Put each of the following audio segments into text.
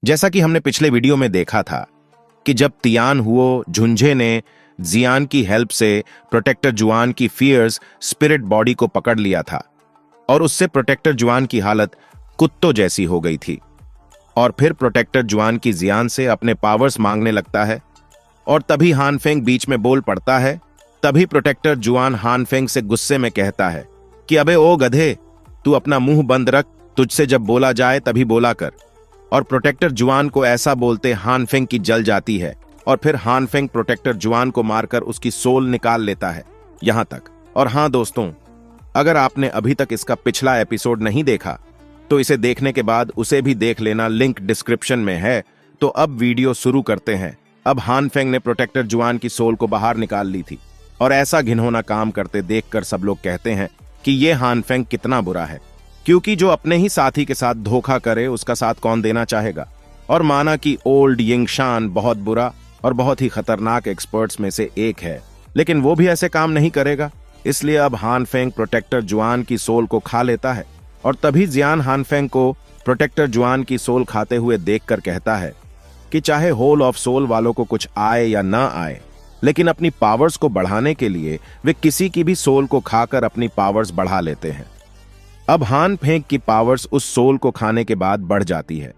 जैसा कि हमने पिछले वीडियो में देखा था कि जब तियान हुओ झुंझे ने जियान की हेल्प से प्रोटेक्टर जुआन की फियर्स स्पिरिट बॉडी को पकड़ लिया था और उससे प्रोटेक्टर जुआन की हालत कुत्तों जैसी हो गई थी। और फिर प्रोटेक्टर जुआन की जियान से अपने पावर्स मांगने लगता है और तभी हानफेंग बीच में बोल पड़ता है। तभी प्रोटेक्टर जुआन हानफेंग से गुस्से में कहता है कि अबे ओ गधे, तू अपना मुंह बंद रख, तुझसे जब बोला जाए तभी बोला कर। और प्रोटेक्टर जुआन को ऐसा बोलते हानफेंग की जल जाती है और फिर हानफेंग प्रोटेक्टर जुआन को मारकर उसकी सोल निकाल लेता है। यहां तक। और हां दोस्तों, अगर आपने अभी तक इसका पिछला एपिसोड नहीं देखा तो इसे देखने के बाद उसे भी देख लेना, लिंक डिस्क्रिप्शन में है। तो अब वीडियो शुरू करते हैं। अब हानफेंग ने प्रोटेक्टर जुआन की सोल को बाहर निकाल ली थी और ऐसा घिनौना काम करते देखकर सब लोग कहते हैं कि ये हानफेंग कितना बुरा है, क्योंकि जो अपने ही साथी के साथ धोखा करे उसका साथ कौन देना चाहेगा। और माना कि ओल्ड यिंगशान बहुत बुरा और बहुत ही खतरनाक एक्सपर्ट्स में से एक है, लेकिन वो भी ऐसे काम नहीं करेगा। इसलिए अब हानफेंग प्रोटेक्टर जुआन की सोल को खा लेता है और तभी जियान हानफेंग को प्रोटेक्टर जुआन की सोल खाते हुए देखकर कहता है कि चाहे होल ऑफ सोल वालों को कुछ आए या ना आए, लेकिन अपनी पावर्स को बढ़ाने के लिए वे किसी की भी सोल को खाकर अपनी पावर्स बढ़ा लेते हैं। अब हानफेंग की पावर्स उस सोल को खाने के बाद बढ़ जाती है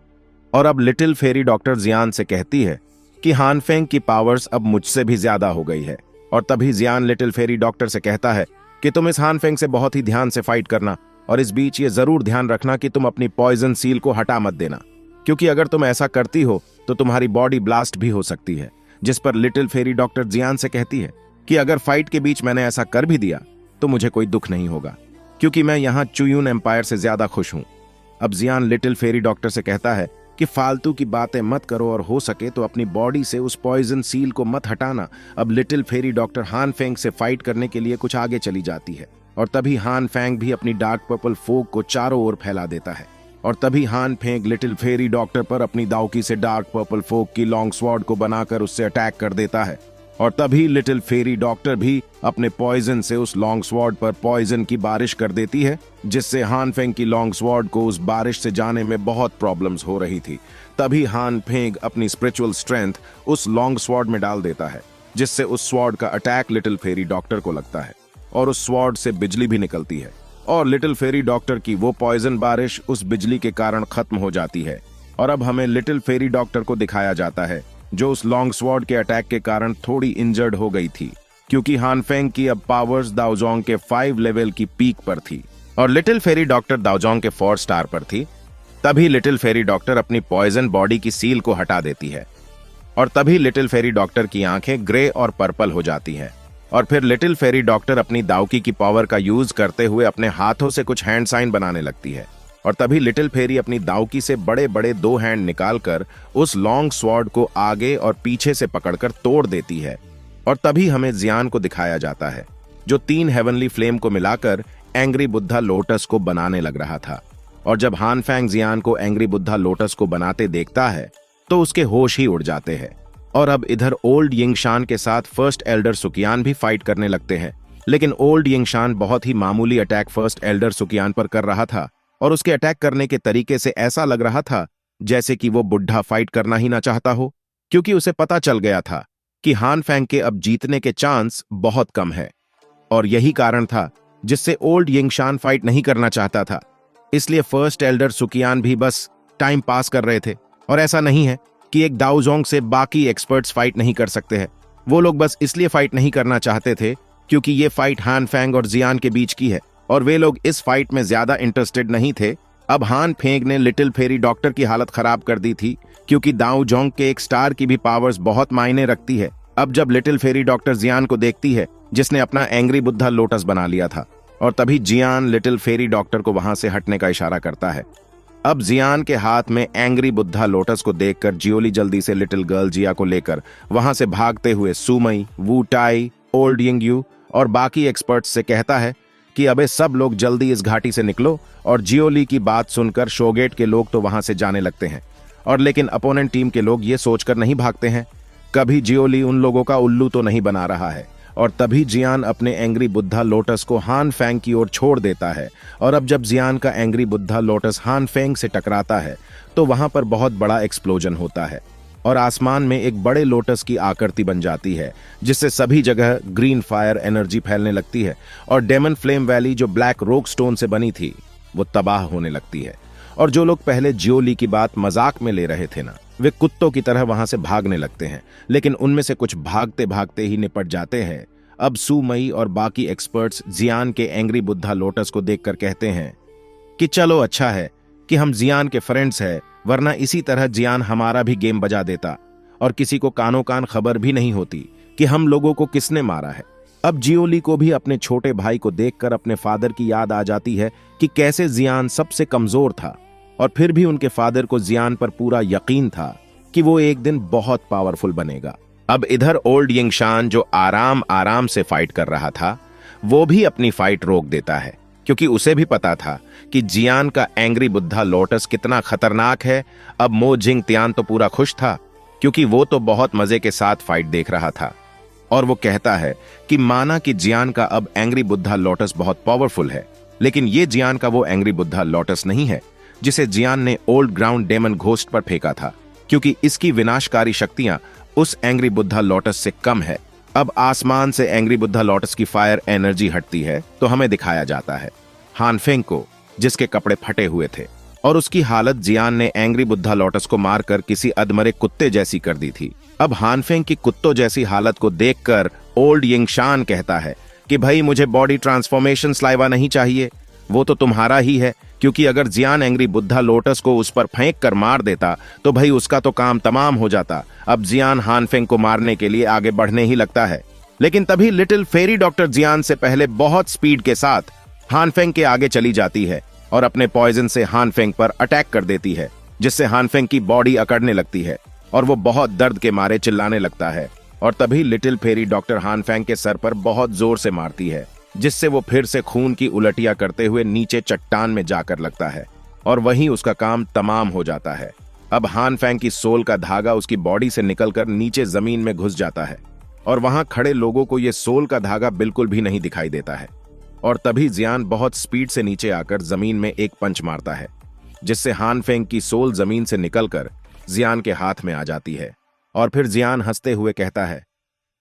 और अब लिटिल फेरी डॉक्टर जियान से कहती है कि हानफेंग की पावर्स अब मुझसे भी ज्यादा हो गई है। और तभी जियान लिटिल फेरी डॉक्टर से कहता है कि तुम इस हानफेंग से बहुत ही ध्यान से फाइट करना और इस बीच ये जरूर ध्यान रखना कि तुम अपनी पॉइजन सील को हटा मत देना, क्योंकि अगर तुम ऐसा करती हो तो तुम्हारी बॉडी ब्लास्ट भी हो सकती है। जिस पर लिटिल फेरी डॉक्टर जियान से कहती है कि अगर फाइट के बीच मैंने ऐसा कर भी दिया तो मुझे कोई दुख नहीं होगा, क्योंकि मैं यहाँ चुयून एम्पायर से ज्यादा खुश हूं। अब जियान लिटिल फेरी डॉक्टर से कहता है कि फालतू की बातें मत करो और हो सके तो अपनी बॉडी से उस पॉइजन सील को मत हटाना। अब लिटिल फेरी डॉक्टर हानफेंग से फाइट करने के लिए कुछ आगे चली जाती है और तभी हानफेंग भी अपनी डार्क पर्पल फोग को चारों ओर फैला देता है। और तभी हानफेंग लिटिल फेरी डॉक्टर पर अपनी दावकी से डार्क पर्पल फोग की लॉन्ग स्वॉर्ड को बनाकर उससे अटैक कर देता है। और तभी लिटिल फेरी डॉक्टर भी अपने पॉइजन से उस लॉन्ग स्वॉर्ड पर पॉइजन की बारिश कर देती है, जिससे हानफेंग की लॉन्ग स्वॉर्ड को उस बारिश से जाने में बहुत प्रॉब्लम्स हो रही थी। तभी हानफेंग अपनी स्पिरिचुअल स्ट्रेंथ उस लॉन्ग स्वॉर्ड में डाल देता है, जिससे उस स्वॉर्ड का अटैक लिटिल फेरी डॉक्टर को लगता है और उस स्वॉर्ड से बिजली भी निकलती है और लिटिल फेरी डॉक्टर की वो पॉइजन बारिश उस बिजली के कारण खत्म हो जाती है। और अब हमें लिटिल फेरी डॉक्टर को दिखाया जाता है जो उस लॉन्ग स्वॉर्ड के अटैक के कारण थोड़ी इंजर्ड हो गई थी, क्योंकि हानफेंग की अब पावर्स दाओजोंग के 5 लेवल की पीक पर थी और लिटिल फेरी डॉक्टर दाओजोंग के 4 स्टार पर थी। तभी लिटिल फेरी डॉक्टर अपनी पॉइजन बॉडी की सील को हटा देती है और तभी लिटिल फेरी डॉक्टर की आंखें ग्रे और पर्पल हो जाती हैं। और फिर लिटिल फेरी डॉक्टर अपनी दावकी की पावर का यूज करते हुए अपने हाथों से कुछ हैंड साइन बनाने लगती है और तभी लिटिल फेरी अपनी दावकी से बड़े बड़े 2 हैंड निकालकर उस लॉन्ग स्वॉर्ड को आगे और पीछे से पकड़कर तोड़ देती है। और तभी हमें जियान को दिखाया जाता है जो 3 हेवनली फ्लेम को मिलाकर एंग्री बुद्धा लोटस को बनाने लग रहा था। और जब हानफेंग जियान को एंग्री बुद्धा लोटस को बनाते देखता है तो उसके होश ही उड़ जाते हैं। और अब इधर ओल्ड यिंगशान के साथ फर्स्ट एल्डर सुकियान भी फाइट करने लगते हैं, लेकिन ओल्ड यिंगशान बहुत ही मामूली अटैक फर्स्ट एल्डर सुकियान पर कर रहा था और उसके अटैक करने के तरीके से ऐसा लग रहा था जैसे कि वो बुढ़ा फाइट करना ही ना चाहता हो, क्योंकि उसे पता चल गया था कि हानफेंग के अब जीतने के चांस बहुत कम है। और यही कारण था जिससे ओल्ड यिंगशान फाइट नहीं करना चाहता था। इसलिए फर्स्ट एल्डर सुकियान भी बस टाइम पास कर रहे थे। और ऐसा नहीं है कि एक दाओजोंग से बाकी एक्सपर्ट्स फाइट नहीं कर सकते हैं, वो लोग बस इसलिए फाइट नहीं करना चाहते थे क्योंकि ये फाइट हानफेंग और जियान के बीच की है और वे लोग इस फाइट में ज्यादा इंटरेस्टेड नहीं थे। अब हानफेंग ने लिटिल फेरी डॉक्टर की हालत खराब कर दी थी, क्योंकि दाओजोंग के एक स्टार की भी पावर्स बहुत मायने रखती है। अब जब लिटिल फेरी डॉक्टर जियान को देखती है जिसने अपना एंग्री बुद्धा लोटस बना लिया था, और तभी जियान लिटिल फेरी डॉक्टर को वहां से हटने का इशारा करता है। अब जियान के हाथ में एंग्री बुद्धा लोटस को देखकर जियोली जल्दी से लिटिल गर्ल जिया को लेकर वहां से भागते हुए सुमई, वू टाई, ओल्ड यिंगयू और बाकी एक्सपर्ट्स से कहता है कि अबे सब लोग जल्दी इस घाटी से निकलो। और जियोली की बात सुनकर शोगेट के लोग तो वहां से जाने लगते हैं, और लेकिन अपोनेंट टीम के लोग ये सोचकर नहीं भागते हैं कभी जियोली उन लोगों का उल्लू तो नहीं बना रहा है। और तभी जियान अपने एंग्री बुद्धा लोटस को हान फेंग की ओर छोड़ देता है। और अब जब जियान का एंग्री बुद्धा लोटस हान फेंग से टकराता है तो वहां पर बहुत बड़ा एक्सप्लोजन होता है और आसमान में एक बड़े लोटस की आकृति बन जाती है, जिससे सभी जगह ग्रीन फायर एनर्जी फैलने लगती है और डेमन फ्लेम वैली जो ब्लैक रोक स्टोन से बनी थी वो तबाह होने लगती है। और जो लोग पहले जियोली की बात मजाक में ले रहे थे ना, वे कुत्तों की तरह वहां से भागने लगते हैं, लेकिन उनमें से कुछ भागते भागते ही निपट जाते हैं। अब सू मई और बाकी एक्सपर्ट्स जियान के एंग्री बुद्धा लोटस को देखकर कहते हैं कि चलो अच्छा है कि हम जियान के फ्रेंड्स हैं, वरना इसी तरह जियान हमारा भी गेम बजा देता और किसी को कानो कान खबर भी नहीं होती कि हम लोगों को किसने मारा है। अब जियोली को भी अपने छोटे भाई को देखकर अपने फादर की याद आ जाती है कि कैसे जियान सबसे कमजोर था और फिर भी उनके फादर को जियान पर पूरा यकीन था कि वो एक दिन बहुत पावरफुल बनेगा। अब इधर ओल्ड यिंगशान जो आराम आराम से फाइट कर रहा था, वो भी अपनी फाइट रोक देता है, क्योंकि उसे भी पता था कि जियान का एंग्री बुद्धा लोटस कितना खतरनाक है। अब मो जिंग तियान तो पूरा खुश था, क्योंकि वो तो बहुत मजे के साथ फाइट देख रहा था। और वो कहता है कि माना कि जियान का अब एंग्री बुद्धा लोटस बहुत पावरफुल है, लेकिन ये जियान का वो एंग्री बुद्धा लोटस नहीं है जिसे जियान ने ओल्ड ग्राउंड डेमन घोस्ट पर फेंका था, क्योंकि इसकी विनाशकारी शक्तियां उस एंग्री बुद्धा लोटस से कम है। अब आसमान से एंग्री बुद्धा लोटस की फायर एनर्जी हटती है तो हमें दिखाया जाता है हान फेंग को, जिसके कपड़े फटे हुए थे और उसकी हालत जियान ने एंग्री बुद्धा लोटस को मारकर किसी अधमरे कुत्ते जैसी कर दी थी। अब हान फेंग की कुत्तों जैसी हालत को देखकर ओल्ड यिंगशान कहता है कि भाई मुझे बॉडी ट्रांसफॉर्मेशन स्लाइवा नहीं चाहिए, वो तो तुम्हारा ही है, क्योंकि अगर जियान एंग्री बुद्धा लोटस को उस पर फेंक कर मार देता तो भाई उसका तो काम तमाम हो जाता। अब जियान हान फेंग को मारने के लिए आगे बढ़ने ही लगता है, लेकिन तभी लिटिल फेरी डॉक्टर जियान से पहले बहुत स्पीड के साथ हान फेंग के आगे चली जाती है और अपने पॉइजन से हान फेंग पर अटैक कर देती है, जिससे हान फेंग की बॉडी अकड़ने लगती है और वो बहुत दर्द के मारे चिल्लाने लगता है। और तभी लिटिल फेरी डॉक्टर हान फेंग के सर पर बहुत जोर से मारती है, जिससे वो फिर से खून की उलटियां करते हुए नीचे चट्टान में जाकर लगता है और वहीं उसका काम तमाम हो जाता है। अब हान फेंग की सोल का धागा उसकी बॉडी से निकलकर नीचे जमीन में घुस जाता है और वहां खड़े लोगों को यह सोल का धागा बिल्कुल भी नहीं दिखाई देता है। और तभी जियान बहुत स्पीड से नीचे आकर जमीन में एक पंच मारता है, जिससे हान फेंग की सोल जमीन से निकलकर जियान के हाथ में आ जाती है। और फिर जियान हंसते हुए कहता है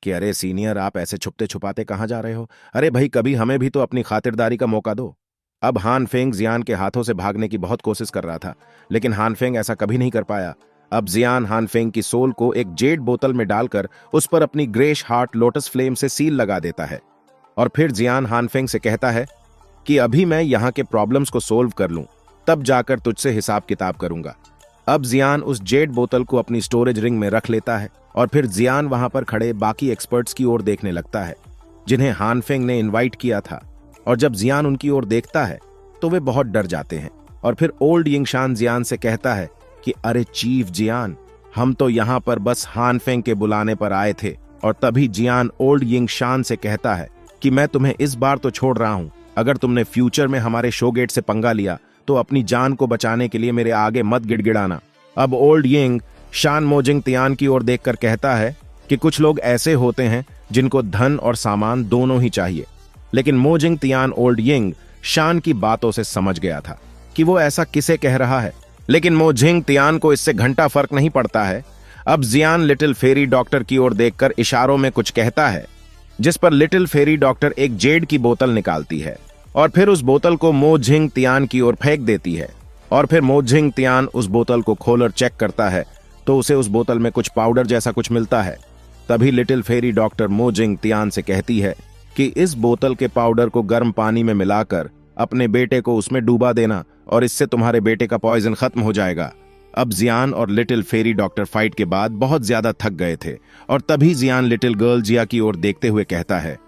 कि अरे सीनियर, आप ऐसे छुपते छुपाते कहां जा रहे हो? अरे भाई, कभी हमें भी तो अपनी खातिरदारी का मौका दो। अब हान फेंग जियान के हाथों से भागने की बहुत कोशिश कर रहा था, लेकिन हान फेंग ऐसा कभी नहीं कर पाया। अब जियान हान फेंग की सोल को एक जेड बोतल में डालकर उस पर अपनी ग्रेश हार्ट लोटस फ्लेम से सील लगा देता है। और फिर जियान हान फेंग से कहता है कि अभी मैं यहाँ के प्रॉब्लम्स को सोल्व कर लूं, तब जाकर तुझसे हिसाब किताब करूंगा। अब जियान उस जेड बोतल को अपनी स्टोरेज रिंग में रख लेता है और फिर जियान वहां पर खड़े बाकी एक्सपर्ट्स की ओर देखने लगता है, जिन्हें हान फेंग ने इनवाइट किया था। और जब जियान उनकी ओर देखता है तो वे बहुत डर जाते हैं। और फिर ओल्ड यिंगशान जियान से कहता है कि अरे चीफ जियान, हम तो यहाँ पर बस हान फेंग के बुलाने पर आए थे। और तभी जियान ओल्ड यिंगशान से कहता है कि मैं तुम्हें इस बार तो छोड़ रहा हूं, अगर तुमने फ्यूचर में हमारे शो गेट से पंगा लिया तो अपनी जान को बचाने के लिए मेरे आगे मत गिड़गिड़ाना। अब ओल्ड यिंग शान मोजिंग तियान की ओर देखकर कहता है कि कुछ लोग ऐसे होते हैं जिनको धन और सामान दोनों ही चाहिए, लेकिन मोजिंग तियान ओल्ड यिंग शान की बातों से समझ गया था कि वो ऐसा किसे कह रहा है, लेकिन मोजिंग तियान को इससे घंटा फर्क नहीं पड़ता है। अब जियान लिटिल फेरी डॉक्टर की ओर देखकर इशारों में कुछ कहता है, जिस पर लिटिल फेरी डॉक्टर एक जेड की बोतल निकालती है और फिर उस बोतल को मोजिंग तियान की ओर फेंक देती है। और फिर मोजिंग तियान उस बोतल को खोलकर चेक करता है तो उसे उस बोतल में कुछ पाउडर जैसा कुछ मिलता है। तभी लिटिल फेरी डॉक्टर मोजिंग तियान से कहती है कि इस बोतल के पाउडर को गर्म पानी में मिलाकर अपने बेटे को उसमें डूबा देना और इससे तुम्हारे बेटे का पॉइजन खत्म हो जाएगा। अब जियान और लिटिल फेरी डॉक्टर फाइट के बाद बहुत ज्यादा थक गए थे और तभी जियान लिटिल गर्ल जिया की ओर देखते हुए कहता है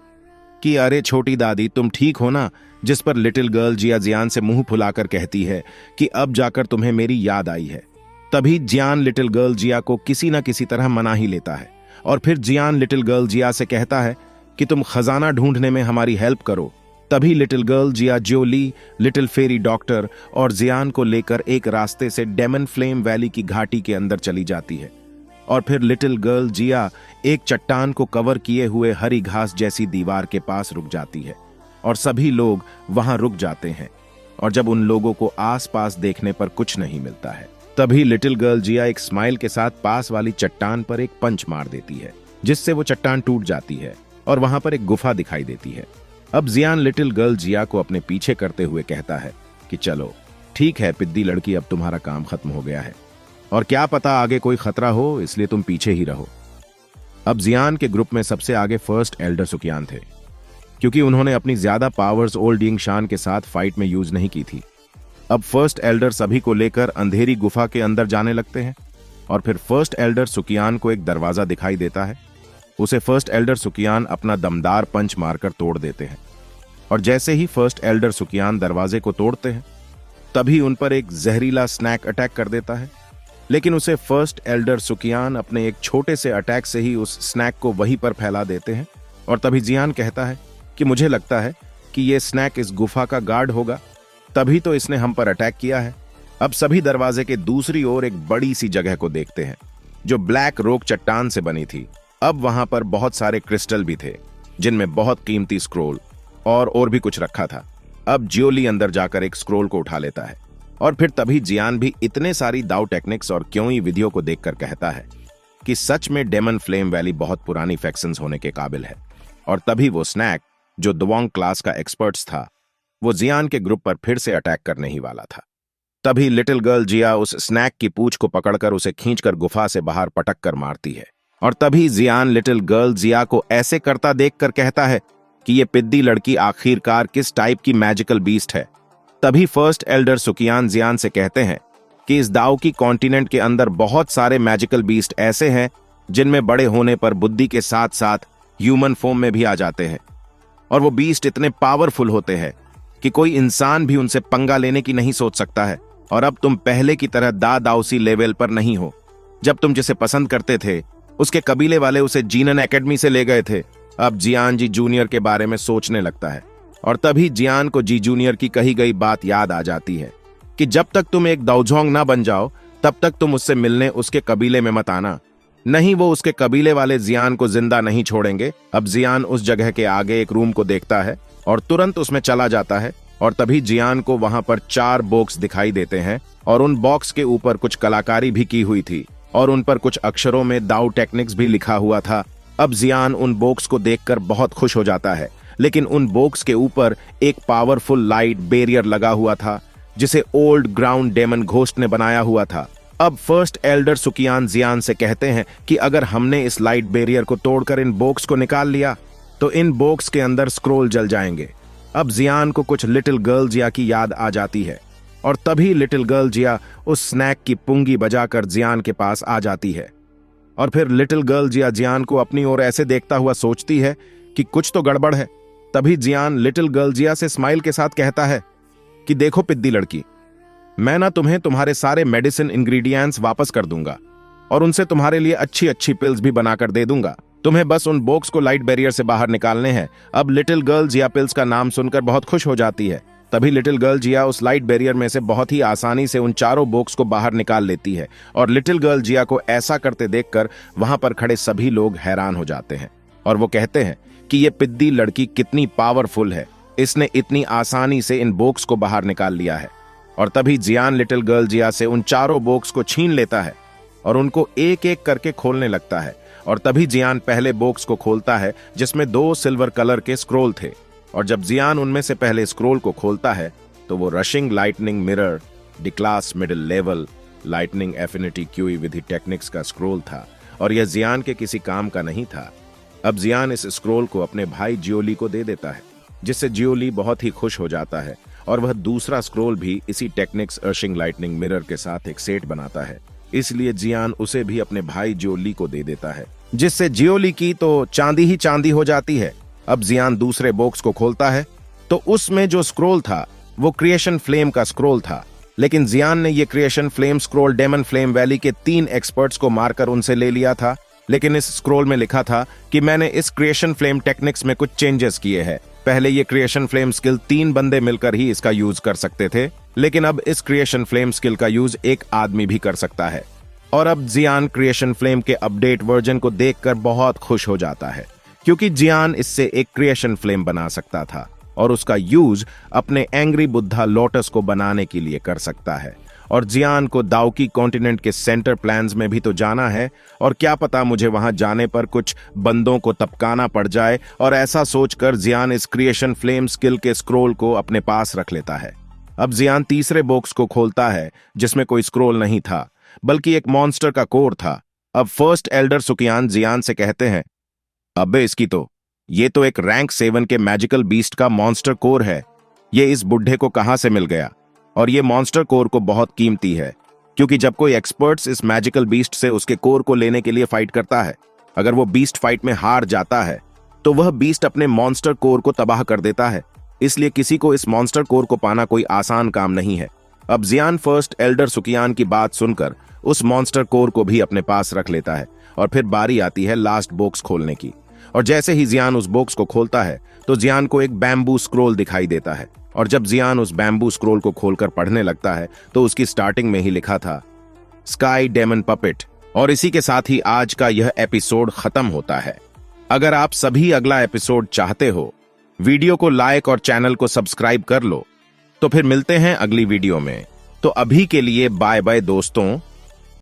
कि अरे छोटी दादी, तुम ठीक हो ना? जिस पर लिटिल गर्ल जिया जियान से मुंह फुलाकर कहती है कि अब जाकर तुम्हें मेरी याद आई है। तभी जियान लिटिल गर्ल जिया को किसी न किसी तरह मना ही लेता है और फिर जियान लिटिल गर्ल जिया से कहता है कि तुम खजाना ढूंढने में हमारी हेल्प करो। तभी लिटिल गर्ल जिया ज्योली, लिटिल फेरी डॉक्टर और जियान को लेकर एक रास्ते से डेमन फ्लेम वैली की घाटी के अंदर चली जाती है। और फिर लिटिल गर्ल जिया एक चट्टान को कवर किए हुए हरी घास जैसी दीवार के पास रुक जाती है और सभी लोग वहां रुक जाते हैं। और जब उन लोगों को आसपास देखने पर कुछ नहीं मिलता है, तभी लिटिल गर्ल जिया एक स्माइल के साथ पास वाली चट्टान पर एक पंच मार देती है, जिससे वो चट्टान टूट जाती है और वहां पर एक गुफा दिखाई देती है। अब जियान लिटिल गर्ल जिया को अपने पीछे करते हुए कहता है कि चलो ठीक है पिद्दी लड़की, अब तुम्हारा काम खत्म हो गया है और क्या पता आगे कोई खतरा हो, इसलिए तुम पीछे ही रहो। अब जियान के ग्रुप में सबसे आगे फर्स्ट एल्डर सुकियान थे, क्योंकि उन्होंने अपनी ज्यादा पावर्स ओल्ड यिंग शान के साथ फाइट में यूज नहीं की थी। अब फर्स्ट एल्डर सभी को लेकर अंधेरी गुफा के अंदर जाने लगते हैं और फिर फर्स्ट एल्डर सुकियान को एक दरवाजा दिखाई देता है। उसे फर्स्ट एल्डर सुकियान अपना दमदार पंच मारकर तोड़ देते हैं और जैसे ही फर्स्ट एल्डर सुकियान दरवाजे को तोड़ते हैं, तभी उन पर एक जहरीला स्नैक अटैक कर देता है। लेकिन उसे फर्स्ट एल्डर सुकियान अपने एक छोटे से अटैक से ही उस स्नैक को वहीं पर फैला देते हैं। और तभी जियान कहता है कि मुझे लगता है कि ये स्नैक इस गुफा का गार्ड होगा, तभी तो इसने हम पर अटैक किया है। अब सभी दरवाजे के दूसरी ओर एक बड़ी सी जगह को देखते हैं जो ब्लैक रोक चट्टान से बनी थी। अब वहां पर बहुत सारे क्रिस्टल भी थे, जिनमें बहुत कीमती स्क्रोल और भी कुछ रखा था। अब जियोली अंदर जाकर एक स्क्रोल को उठा लेता है और फिर तभी जियान भी इतने सारी दाव टेक्निक्स और क्योंई विधियों को देखकर कहता है कि सच में डेमन फ्लेम वैली बहुत पुरानी फैक्शंस होने के काबिल है। और तभी वो स्नैक जो दुआंग क्लास का एक्सपर्ट्स था, वो जियान के ग्रुप पर फिर से अटैक करने ही वाला था। तभी लिटिल गर्ल जिया उस स्नैक की पूंछ को पकड़कर उसे खींचकर गुफा से बाहर पटक कर मारती है। और तभी जियान लिटिल गर्ल जिया को ऐसे करता देखकर कहता है कि ये पिद्दी लड़की आखिरकार किस टाइप की मैजिकल बीस्ट है। तभी फर्स्ट एल्डर सुकियान जियान से कहते हैं कि इस दाव की कॉन्टिनेंट के अंदर बहुत सारे मैजिकल बीस्ट ऐसे हैं जिनमें बड़े होने पर बुद्धि के साथ साथ ह्यूमन फॉर्म में भी आ जाते हैं और वो बीस्ट इतने पावरफुल होते हैं कि कोई इंसान भी उनसे पंगा लेने की नहीं सोच सकता है। और अब तुम पहले की तरह दाउसी लेवल पर नहीं हो। जब तुम जिसे पसंद करते थे उसके कबीले वाले उसे जीनन एकेडमी से ले गए थे। अब जियान जी जूनियर के बारे में सोचने लगता है और तभी जियान को जी जूनियर की कही गई बात याद आ जाती है कि जब तक तुम एक दाउजोंग ना बन जाओ तब तक तुम उससे मिलने उसके कबीले में मत आना, नहीं वो उसके कबीले वाले जियान को जिंदा नहीं छोड़ेंगे। अब जियान उस जगह के आगे एक रूम को देखता है और तुरंत उसमें चला जाता है और तभी जियान को वहां पर 4 बॉक्स दिखाई देते हैं और उन बॉक्स के ऊपर कुछ कलाकारी भी की हुई थी और उन पर कुछ अक्षरों में दाव टेक्निक्स भी लिखा हुआ था। अब जियान उन बॉक्स को देखकर बहुत खुश हो जाता है, लेकिन उन बॉक्स के ऊपर एक पावरफुल लाइट बैरियर लगा हुआ था जिसे ओल्ड ग्राउंड डेमन घोस्ट ने बनाया हुआ था। अब फर्स्ट एल्डर सुकियान जियान से कहते हैं कि अगर हमने इस लाइट बैरियर को तोड़कर इन बॉक्स को निकाल लिया तो इन बॉक्स के अंदर स्क्रोल जल जाएंगे। अब जियान को कुछ लिटिल गर्ल जिया की याद आ जाती है और तभी लिटिल गर्ल जिया उस स्नैक की पुंगी बजाकर जियान के पास आ जाती है और फिर लिटिल गर्ल जिया जियान को अपनी ओर ऐसे देखता हुआ सोचती है कि कुछ तो गड़बड़ है। तभी जियान लिटिल गर्ल जिया से स्माइल के साथ कहता है कि देखो पिद्दी लड़की, मैं ना तुम्हें तुम्हारे सारे मेडिसिन इंग्रेडिएंट्स वापस कर दूंगा और उनसे तुम्हारे लिए अच्छी अच्छी पिल्स भी बनाकर दे दूंगा। तुम्हें बस उन बॉक्स को लाइट बैरियर से बाहर निकालने हैं। अब लिटिल गर्ल जिया पिल्स का नाम सुनकर बहुत खुश हो जाती है। तभी लिटिल गर्ल जिया उस लाइट बैरियर में से बहुत ही आसानी से उन 4 बॉक्स को बाहर निकाल लेती है और लिटिल गर्ल जिया को ऐसा करते देखकर वहां पर खड़े सभी लोग हैरान हो जाते हैं और वो कहते हैं कि ये पिद्दी लड़की कितनी पावरफुल है, इसने इतनी आसानी से इन बॉक्स को बाहर निकाल लिया है। और तभी जियान लिटिल गर्ल जिया से उन 4 बॉक्स को छीन लेता है और उनको एक एक करके खोलने लगता है। और तभी जियान पहले बॉक्स को खोलता है जिसमें 2 सिल्वर कलर के स्क्रोल थे और जब जियान उनमें से पहले स्क्रोल को खोलता है तो वो रशिंग लाइटनिंग मिरर डिक्लास मिडिल लेवल लाइटनिंग एफिनिटी क्यूई विधि टेक्निक्स का स्क्रोल था और यह जियान के किसी काम का नहीं था। अब जियान इस स्क्रोल को अपने भाई जियोली को दे देता है, जिससे जियोली बहुत ही खुश हो जाता है और वह दूसरा स्क्रोल भी इसी टेक्निक्स अर्शिंग लाइटनिंग मिरर के साथ एक सेट बनाता है। इसलिए जियान उसे भी अपने भाई जियोली को दे देता है, जिससे जियोली की तो चांदी ही चांदी हो जाती है। अब जियान दूसरे बॉक्स को खोलता है तो उसमें जो स्क्रोल था वो क्रिएशन फ्लेम का स्क्रोल था, लेकिन जियान ने ये creation flame scroll demon flame valley के 3 एक्सपर्ट्स को मारकर उनसे ले लिया था। लेकिन इस स्क्रोल में लिखा था कि मैंने इस क्रिएशन फ्लेम टेक्निक्स में कुछ चेंजेस किए हैं। पहले ये क्रिएशन फ्लेम स्किल 3 बंदे मिलकर ही इसका यूज कर सकते थे, लेकिन अब इस क्रिएशन फ्लेम स्किल का यूज एक आदमी भी कर सकता है। और अब जियान क्रिएशन फ्लेम के अपडेट वर्जन को देखकर बहुत खुश हो जाता है, क्योंकि जियान इससे एक क्रिएशन फ्लेम बना सकता था और उसका यूज अपने एंग्री बुद्धा लोटस को बनाने के लिए कर सकता है। और जियान को दाउकी कॉन्टिनेंट के सेंटर प्लान्स में भी तो जाना है, और क्या पता मुझे वहां जाने पर कुछ बंदों को तपकाना पड़ जाए। और ऐसा सोचकर जियान इस क्रिएशन फ्लेम स्किल के स्क्रोल को अपने पास रख लेता है। अब जियान तीसरे बॉक्स को खोलता है, जिसमें कोई स्क्रोल नहीं था, बल्कि एक मॉन्स्टर का कोर था। अब फर्स्ट एल्डर सुकियान जियान से कहते हैं, अबे ये तो एक रैंक 7 के मैजिकल बीस्ट का मॉन्स्टर कोर है। ये इस बुढ़े को कहां से मिल गया? और ये मॉन्स्टर कोर को बहुत कीमती है, क्योंकि जब कोई एक्सपर्ट्स इस मैजिकल बीस्ट से उसके कोर को लेने के लिए फाइट करता है, अगर वो बीस्ट फाइट में हार जाता है तो वह बीस्ट अपने मॉन्स्टर कोर को तबाह कर देता है। इसलिए किसी को इस मॉन्स्टर कोर को पाना कोई आसान काम नहीं है। अब जियान फर्स्ट एल्डर सुकियान की बात सुनकर उस मॉन्स्टर कोर को भी अपने पास रख लेता है। और फिर बारी आती है लास्ट बॉक्स खोलने की। और जैसे ही जियान उस बॉक्स को खोलता है तो जियान को एक बैम्बू स्क्रोल दिखाई देता है। और जब जियान उस बैम्बू स्क्रोल को खोलकर पढ़ने लगता है तो उसकी स्टार्टिंग में ही लिखा था स्काई डेमन पपेट। और इसी के साथ ही आज का यह एपिसोड खत्म होता है। अगर आप सभी अगला एपिसोड चाहते हो, वीडियो को लाइक और चैनल को सब्सक्राइब कर लो। तो फिर मिलते हैं अगली वीडियो में। तो अभी के लिए बाय बाय दोस्तों।